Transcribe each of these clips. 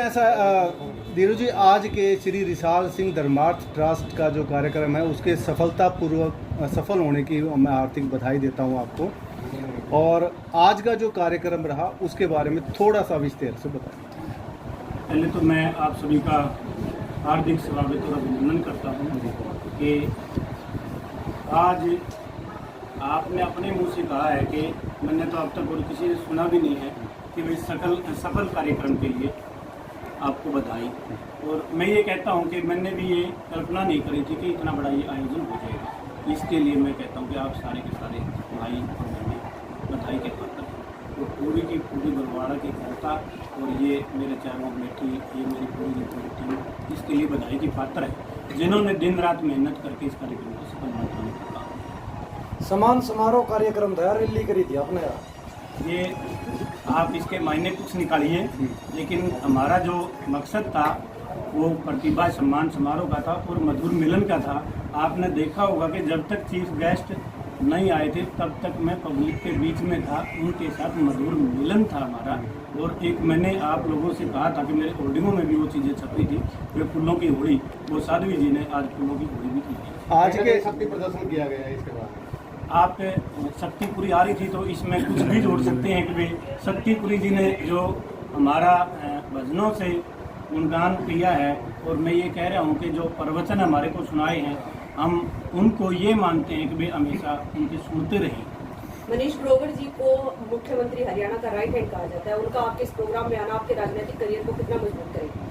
ऐसा धीरू जी, आज के श्री रिसाल सिंह धर्मार्थ ट्रस्ट का जो कार्यक्रम है उसके सफलतापूर्वक सफल होने की मैं हार्दिक बधाई देता हूं आपको। और आज का जो कार्यक्रम रहा उसके बारे में थोड़ा सा विस्तार से बताएं। पहले तो मैं आप सभी का हार्दिक स्वागत और अभिनंदन करता हूं कि आज आपने अपने मुंह से कहा है कि मैंने तो अब तक और किसी ने सुना भी नहीं है कि भाई सफल कार्यक्रम के लिए आपको बधाई। और मैं ये कहता हूँ कि मैंने भी ये कल्पना नहीं करी थी कि इतना बड़ा ये आयोजन हो जाएगा। इसके लिए मैं कहता हूँ कि आप सारे के सारे भाई और बहनें बधाई के पात्र हैं। और पूरी की पूरी बरवाड़ा की जनता और ये मेरे चारों बैठी ये मेरी पूरी की पूरी टीम इसके लिए बधाई की पात्र है, जिन्होंने दिन रात मेहनत करके इस कार्यक्रम को सफल बनाने का काम। समान समारोह कार्यक्रम था, रैली करी थी आपने यार। ये आप इसके मायने कुछ निकालिए, लेकिन हमारा जो मकसद था वो प्रतिभा सम्मान समारोह का था और मधुर मिलन का था। आपने देखा होगा कि जब तक चीफ गेस्ट नहीं आए थे तब तक मैं पब्लिक के बीच में था, उनके साथ मधुर मिलन था हमारा। और एक मैंने आप लोगों से कहा था कि मेरे होर्डिंगों में भी वो चीज़ें छपी थी, वे फूलों की होड़ी, वो साध्वी जी ने आज फूलों की होड़ी भी की। आज के शक्ति प्रदर्शन किया गया है, इसके बाद आप शक्तिपुरी आ रही थी तो इसमें कुछ भी जोड़ सकते हैं कि भाई शक्तिपुरी जी ने जो हमारा भजनों से गुणगान किया है, और मैं ये कह रहा हूँ कि जो प्रवचन हमारे को सुनाए हैं हम उनको ये मानते हैं कि भाई हमेशा उनकी सुनते रहें। मनीष ग्रोवर जी को मुख्यमंत्री हरियाणा का राइट हैंड कहा जाता है, उनका आपके इस प्रोग्राम में आना आपके राजनीतिक करियर को कितना मजबूत करेगा?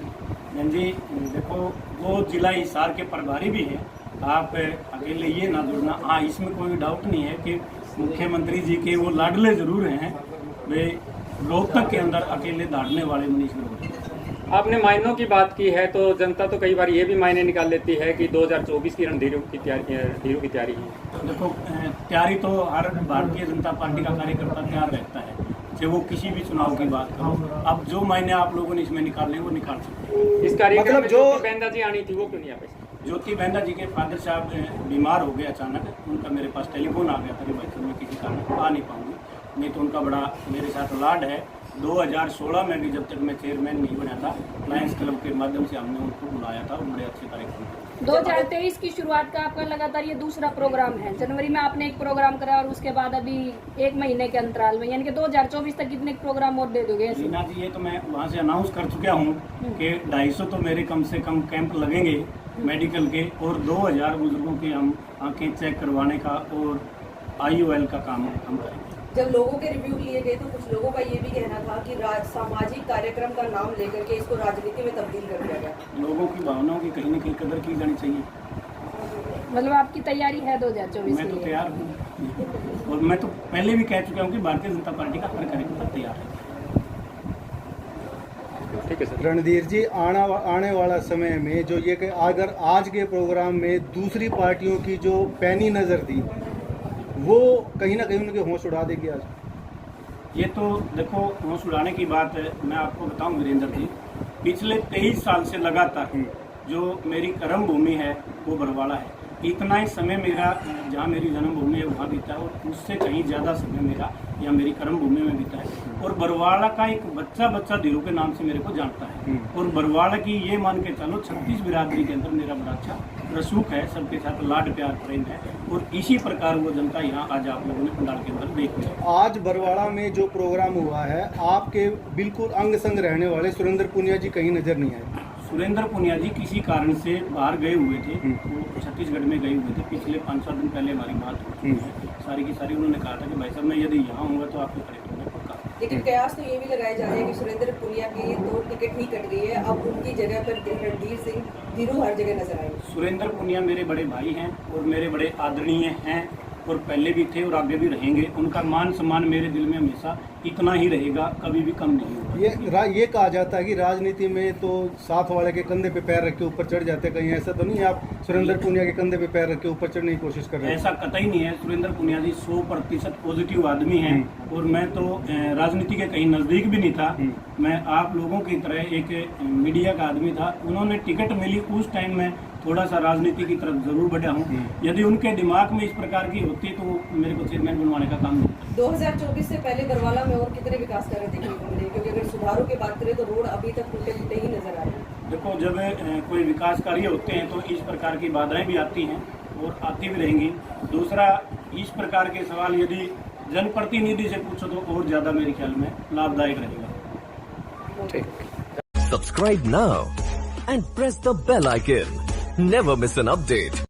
बहन जी देखो, वो जिला हिसार के प्रभारी भी हैं, आप अकेले ये ना जुड़ना। हाँ, इसमें कोई डाउट नहीं है कि मुख्यमंत्री जी के वो लाडले जरूर हैं, वे रोहतक के अंदर अकेले दौड़ने वाले मनीष ग्रोवर। आपने मायनों की बात की है तो जनता तो कई बार ये भी मायने निकाल लेती है कि 2024 की रणधीरू की तैयारी है। देखो, तैयारी तो हर भारतीय जनता पार्टी का कार्यकर्ता तैयार रहता है, चाहे वो किसी भी चुनाव की बात करो। अब जो मायने आप लोगों ने इसमें निकालने वो निकाल सकते हैं। इस कार्यक्रम मतलब में जो बेंदा जी आनी थी वो क्यों नहीं आ पाई? ज्योति बेंदा जी के फादर साहब बीमार हो गए अचानक, उनका मेरे पास टेलीफोन आ गया था कि भाई मैं किसी कारण आ नहीं पाऊंगी। नहीं तो उनका बड़ा मेरे साथ लाड है। 2016 में भी जब तक मैं चेयरमैन नहीं बना था, लायंस क्लब के माध्यम से हमने उनको बुलाया था और बड़े अच्छे कार्यक्रम। 2023 की शुरुआत का आपका लगातार ये दूसरा प्रोग्राम है। जनवरी में आपने एक प्रोग्राम करा और उसके बाद अभी एक महीने के अंतराल में, यानी कि 2024 तक कितने प्रोग्राम और दे दोगे? रीना जी, ये तो मैं वहाँ से अनाउंस कर चुका हूँ कि 250 तो मेरे कम से कम कैंप लगेंगे मेडिकल के, और 2000 बुजुर्गों के हम आंखें चेक करवाने का और IOL का काम हम करेंगे। जब लोगों के रिव्यू लिए गए तो कुछ लोगों का ये भी कहना था कि सामाजिक कार्यक्रम का नाम लेकर के इसको राजनीति में तब्दील कर दिया गया। लोगों की भावनाओं की कहीं न कहीं कदर की जानी चाहिए। मतलब आपकी तैयारी है 2024 मैं के तो लिए? तैयार हूँ, और मैं तो पहले भी कह चुका हूँ कि भारतीय जनता पार्टी का हर कार्यकर्ता तैयार है। ठीक है सर। रणधीर जी, आने वाला समय में जो ये कि अगर आज के प्रोग्राम में दूसरी पार्टियों की जो पैनी नज़र थी वो कहीं ना कहीं उनके होश उड़ा देगी आज। ये तो देखो, होश उड़ाने की बात है। मैं आपको बताऊं वीरेंद्र जी, पिछले 23 साल से लगातार जो मेरी कर्म भूमि है वो बरवाड़ा है। इतना ही समय मेरा जहाँ मेरी जन्मभूमि है वहाँ बीता है, और उससे कहीं ज़्यादा समय मेरा या मेरी कर्म भूमि में बीता है। और बरवाड़ा का एक बच्चा धीरू के नाम से मेरे को जानता है, और बरवाड़ा की ये मान के चलो 36 बिरादरी के अंदर मेरा बड़ा अच्छा रसूख है, सबके साथ लाड प्यार प्रेम है, और इसी प्रकार वो जनता यहाँ आज आप लोगों ने पंडाल के अंदर देख लिया। आज बरवाड़ा में जो प्रोग्राम हुआ है, आपके बिल्कुल अंग संग रहने वाले सुरेंद्र पुनिया जी कहीं नजर नहीं आए। सुरेंद्र पुनिया जी किसी कारण से बाहर गए हुए थे, वो छत्तीसगढ़ में गए हुए थे। पिछले 5-7 दिन पहले हमारी बात हुई है, सारी की सारी उन्होंने कहा था कि भाई साहब मैं यदि यहाँ हूँगा तो आपके कार्यक्रम में पक्का। लेकिन कयास तो ये भी लगाए जा रहे हैं कि सुरेंद्र पुनिया की तो टिकट ही कट गई है, अब उनकी जगह पर रणधीर सिंह धीरू हर जगह नजर आएंगे। सुरेंद्र पुनिया मेरे बड़े भाई हैं और मेरे बड़े आदरणीय हैं, और पहले भी थे और आगे भी रहेंगे। उनका मान सम्मान मेरे दिल में हमेशा इतना ही रहेगा, कभी भी कम नहीं होगा। ये कहा जाता है कि राजनीति में तो साथ वाले के कंधे पे पैर रख के ऊपर चढ़ जाते हैं, कहीं ऐसा तो नहीं है आप सुरेंद्र पुनिया के कंधे पे पैर रख के ऊपर चढ़ने की कोशिश कर रहे हैं? ऐसा कतई नहीं है। सुरेंद्र पुनिया जी 100% पॉजिटिव आदमी हैं, और मैं तो राजनीति के कहीं नज़दीक भी नहीं था। मैं आप लोगों की तरह एक मीडिया का आदमी था। उन्होंने टिकट मिली उस टाइम में थोड़ा सा राजनीति की तरफ जरूर बढ़ा हूँ। यदि उनके दिमाग में इस प्रकार की होती तो मेरे को चेयरमैन बनवाने का काम नहीं। 2024 से पहले बरवाला में और कितने विकास कार्य देखने को मिले? क्योंकि अगर सुधारों की बात करें तो रोड अभी तक टूटे फूटे ही नजर आ रहे हैं। देखो, जब कोई विकास कार्य होते हैं तो इस प्रकार की बाधाएं भी आती हैं और आती भी रहेंगी। दूसरा, इस प्रकार के सवाल यदि जनप्रतिनिधि से पूछो तो और ज्यादा मेरे ख्याल में लाभदायक रहेगा। Subscribe now and press the bell icon. Never miss an update.